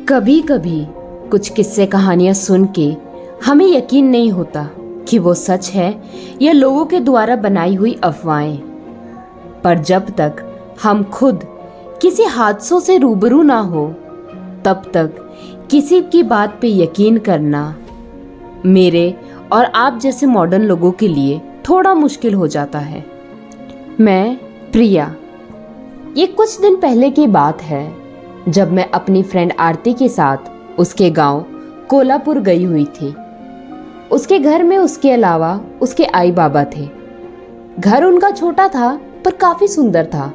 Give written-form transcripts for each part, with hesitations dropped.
कभी कभी कुछ किस्से कहानियां सुन के हमें यकीन नहीं होता कि वो सच है या लोगों के द्वारा बनाई हुई अफवाहें। पर जब तक हम खुद किसी हादसों से रूबरू ना हो तब तक किसी की बात पे यकीन करना मेरे और आप जैसे मॉडर्न लोगों के लिए थोड़ा मुश्किल हो जाता है। मैं प्रिया। ये कुछ दिन पहले की बात है जब मैं अपनी फ्रेंड आरती के साथ उसके गांव कोल्हापुर गई हुई थी। उसके घर में उसके अलावा उसके आई बाबा थे। घर उनका छोटा था पर काफी सुंदर था।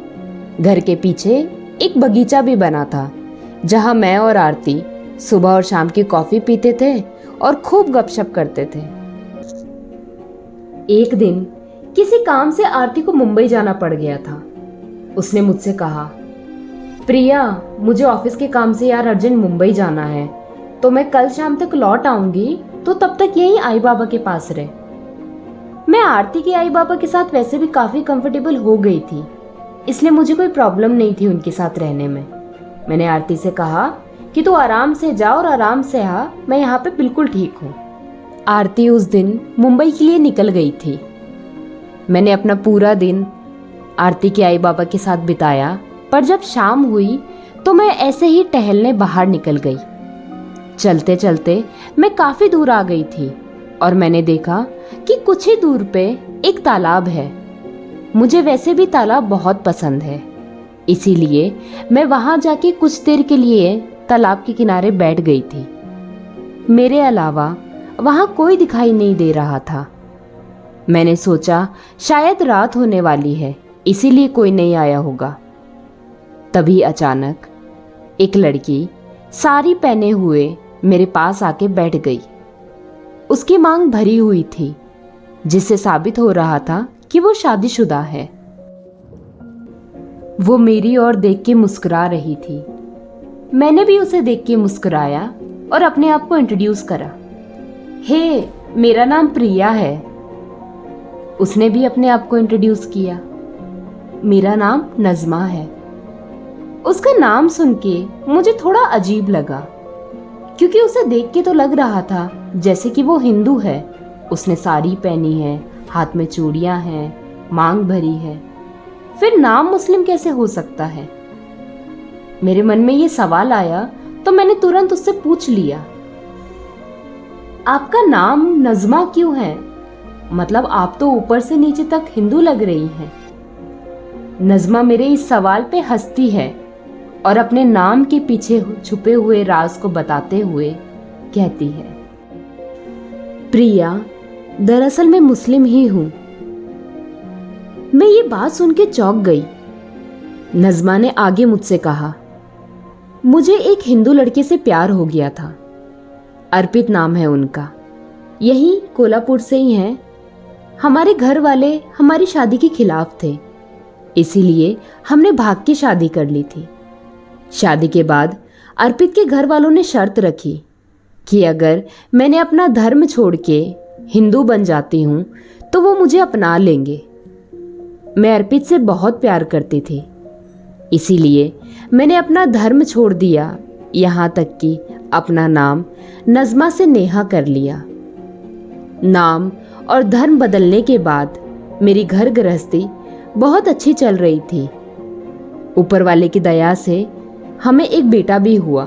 घर के पीछे एक बगीचा भी बना था जहां मैं और आरती सुबह और शाम की कॉफी पीते थे और खूब गपशप करते थे। एक दिन किसी काम से आरती को मुंबई जाना पड़ गया था। उसने मुझसे कहा, प्रिया मुझे ऑफिस के काम से यार अर्जेंट मुंबई जाना है, तो मैं कल शाम तक लौट आऊंगी, तो तब तक यही आई बाबा के पास रहे। मैं आरती के आई बाबा के साथ वैसे भी काफी कंफर्टेबल हो गई थी, इसलिए मुझे कोई प्रॉब्लम नहीं थी उनके साथ रहने में। मैंने आरती से कहा कि तू आराम से जा और आराम से आ, मैं यहाँ पे बिल्कुल ठीक हूँ। आरती उस दिन मुंबई के लिए निकल गई थी। मैंने अपना पूरा दिन आरती के आई बाबा के साथ बिताया, पर जब शाम हुई तो मैं ऐसे ही टहलने बाहर निकल गई। चलते चलते मैं काफी दूर आ गई थी और मैंने देखा कि कुछ ही दूर पे एक तालाब है। मुझे वैसे भी तालाब बहुत पसंद है, इसीलिए मैं वहां जाके कुछ देर के लिए तालाब के किनारे बैठ गई थी। मेरे अलावा वहां कोई दिखाई नहीं दे रहा था। मैंने सोचा शायद रात होने वाली है, इसीलिए कोई नहीं आया होगा। तभी अचानक एक लड़की साड़ी पहने हुए मेरे पास आके बैठ गई। उसकी मांग भरी हुई थी, जिससे साबित हो रहा था कि वो शादीशुदा है। वो मेरी ओर देख के मुस्कुरा रही थी। मैंने भी उसे देख के मुस्कुराया और अपने आप को इंट्रोड्यूस करा। हे, मेरा नाम प्रिया है। उसने भी अपने आप को इंट्रोड्यूस किया। मेरा नाम नज़मा है। उसका नाम सुन के मुझे थोड़ा अजीब लगा, क्योंकि उसे देख के तो लग रहा था जैसे कि वो हिंदू है। उसने साड़ी पहनी है, हाथ में चूड़ियां हैं, मांग भरी है, फिर नाम मुस्लिम कैसे हो सकता है? मेरे मन में ये सवाल आया तो मैंने तुरंत उससे पूछ लिया, आपका नाम नज़मा क्यों है? मतलब आप तो ऊपर से नीचे तक हिंदू लग रही हैं। नज़मा मेरे इस सवाल पे हंसती है और अपने नाम के पीछे छुपे हुए राज को बताते हुए कहती है, प्रिया दरअसल मैं मुस्लिम ही हूं। मैं ये बात सुन के चौंक गई। नज़मा ने आगे मुझसे कहा, मुझे एक हिंदू लड़के से प्यार हो गया था। अर्पित नाम है उनका, यही कोल्हापुर से ही हैं। हमारे घर वाले हमारी शादी के खिलाफ थे, इसीलिए हमने भाग के शादी कर ली थी। शादी के बाद अर्पित के घर वालों ने शर्त रखी कि अगर मैंने अपना धर्म छोड़ के हिंदू बन जाती हूँ तो वो मुझे अपना लेंगे। मैं अर्पित से बहुत प्यार करती थी, इसीलिए मैंने अपना धर्म छोड़ दिया, यहाँ तक कि अपना नाम नज़मा से नेहा कर लिया। नाम और धर्म बदलने के बाद मेरी घर गृहस्थी बहुत अच्छी चल रही थी। ऊपर वाले की दया से हमें एक बेटा भी हुआ।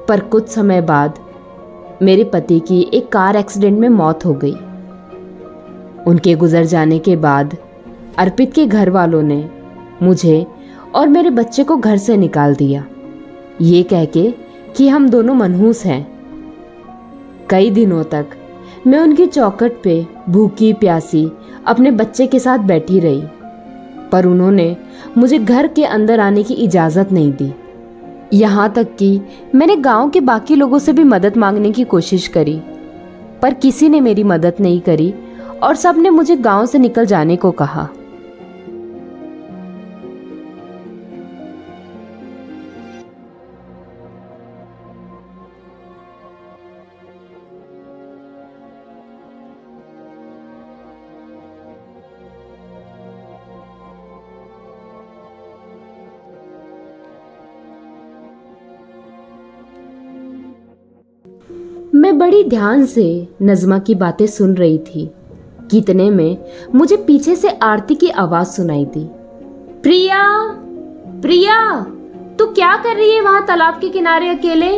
पर कुछ समय बाद मेरे पति की एक कार एक्सीडेंट में मौत हो गई। उनके गुजर जाने के बाद अर्पित के घर वालों ने मुझे और मेरे बच्चे को घर से निकाल दिया, ये कह के कि हम दोनों मनहूस हैं। कई दिनों तक मैं उनकी चौखट पे भूखी प्यासी अपने बच्चे के साथ बैठी रही, पर उन्होंने मुझे घर के अंदर आने की इजाज़त नहीं दी। यहाँ तक कि मैंने गांव के बाकी लोगों से भी मदद मांगने की कोशिश करी, पर किसी ने मेरी मदद नहीं करी और सब ने मुझे गांव से निकल जाने को कहा। मैं बड़ी ध्यान से नज़मा की बातें सुन रही थी कि इतने में मुझे पीछे से आरती की आवाज सुनाई दी। प्रिया, प्रिया, तू क्या कर रही है वहां तालाब के किनारे अकेले?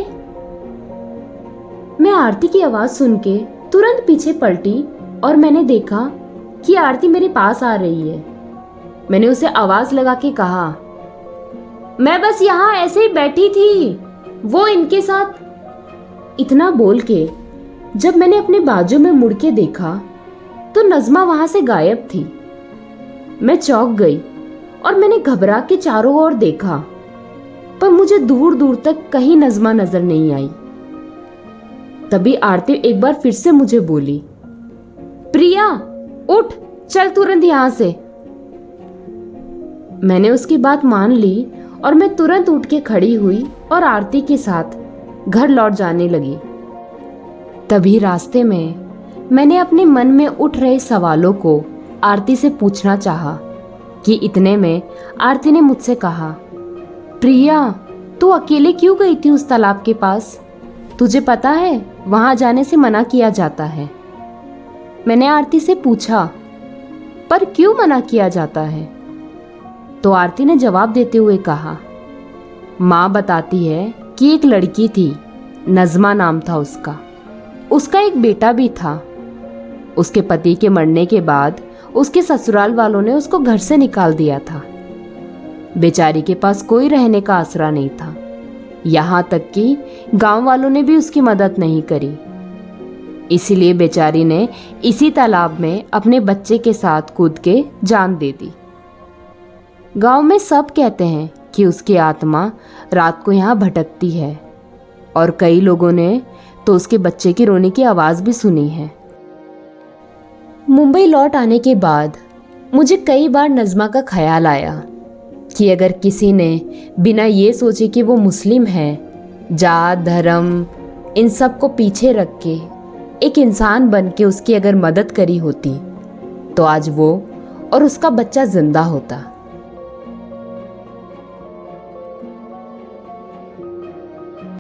मैं आरती की आवाज सुन के तुरंत पीछे पलटी और मैंने देखा कि आरती मेरे पास आ रही है। मैंने उसे आवाज लगा के कहा, मैं बस यहाँ ऐसे ही बैठी थी, वो इनके साथ। इतना बोल के जब मैंने अपने बाजू में मुड़ के देखा तो नज़मा वहां से गायब थी। मैं चौंक गई और मैंने घबरा के चारों ओर देखा, पर मुझे दूर दूर तक कहीं नज़मा नजर नहीं आई। तभी आरती एक बार फिर से मुझे बोली, प्रिया उठ, चल तुरंत यहां से। मैंने उसकी बात मान ली और मैं तुरंत उठ के खड़ी हुई और आरती के साथ घर लौट जाने लगी। तभी रास्ते में मैंने अपने मन में उठ रहे सवालों को आरती से पूछना चाहा कि इतने में आरती ने मुझसे कहा, प्रिया, तू अकेले क्यों गई थी उस तालाब के पास? तुझे पता है वहां जाने से मना किया जाता है। मैंने आरती से पूछा, पर क्यों मना किया जाता है? तो आरती ने जवाब देते हुए कहा, माँ बताती है कि एक लड़की थी, नज़मा नाम था उसका एक बेटा भी था। उसके पति के मरने के बाद उसके ससुराल वालों ने उसको घर से निकाल दिया था। बेचारी के पास कोई रहने का आसरा नहीं था, यहाँ तक कि गांव वालों ने भी उसकी मदद नहीं करी। इसीलिए बेचारी ने इसी तालाब में अपने बच्चे के साथ कूद के जान दे दी। गांव में सब कहते हैं कि उसकी आत्मा रात को यहाँ भटकती है और कई लोगों ने तो उसके बच्चे की रोने की आवाज़ भी सुनी है। मुंबई लौट आने के बाद मुझे कई बार नज़मा का ख्याल आया कि अगर किसी ने बिना ये सोचे कि वो मुस्लिम है, जात धर्म इन सब को पीछे रख के एक इंसान बन के उसकी अगर मदद करी होती तो आज वो और उसका बच्चा जिंदा होता।